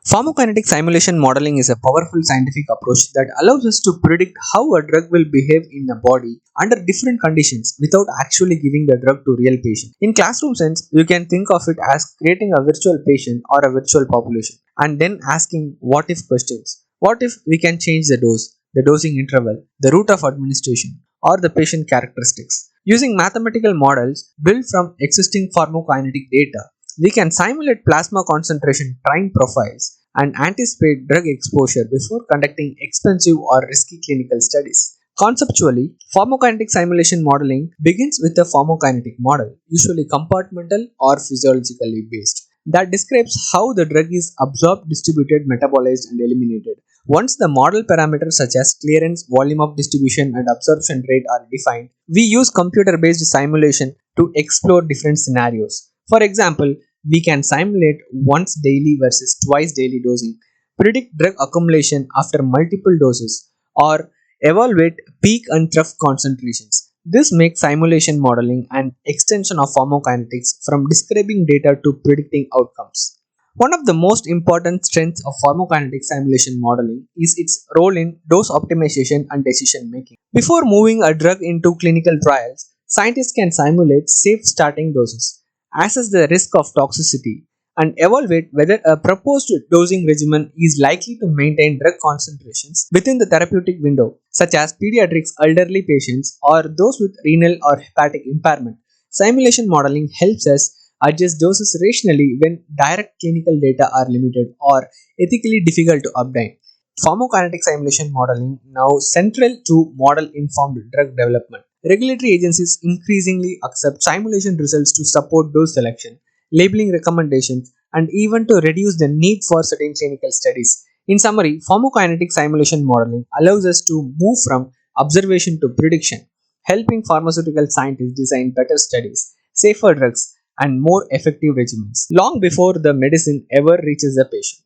Pharmacokinetic simulation modeling is a powerful scientific approach that allows us to predict how a drug will behave in the body under different conditions without actually giving the drug to real patients. In classroom sense, you can think of it as creating a virtual patient or a virtual population and then asking what if questions. What if we can change the dose, the dosing interval, the route of administration, or the patient characteristics? Using mathematical models built from existing pharmacokinetic data, we can simulate plasma concentration time profiles and anticipate drug exposure before conducting expensive or risky clinical studies. Conceptually, pharmacokinetic simulation modeling begins with a pharmacokinetic model, usually compartmental or physiologically based, that describes how the drug is absorbed, distributed, metabolized, and eliminated. Once the model parameters such as clearance, volume of distribution, and absorption rate are defined, we use computer based simulation to explore different scenarios. For example, we can simulate once daily versus twice daily dosing, predict drug accumulation after multiple doses, or evaluate peak and trough concentrations. This makes simulation modeling an extension of pharmacokinetics from describing data to predicting outcomes. One of the most important strengths of pharmacokinetic simulation modeling is its role in dose optimization and decision making. Before moving a drug into clinical trials, scientists can simulate safe starting doses, assess the risk of toxicity, and evaluate whether a proposed dosing regimen is likely to maintain drug concentrations within the therapeutic window, such as pediatrics, elderly patients, or those with renal or hepatic impairment. Simulation modeling helps us adjust doses rationally when direct clinical data are limited or ethically difficult to obtain. Pharmacokinetic simulation modeling now central to model informed drug development. Regulatory agencies increasingly accept simulation results to support dose selection, labeling recommendations, and even to reduce the need for certain clinical studies. In summary, pharmacokinetic simulation modeling allows us to move from observation to prediction, helping pharmaceutical scientists design better studies, safer drugs, and more effective regimens long before the medicine ever reaches the patient.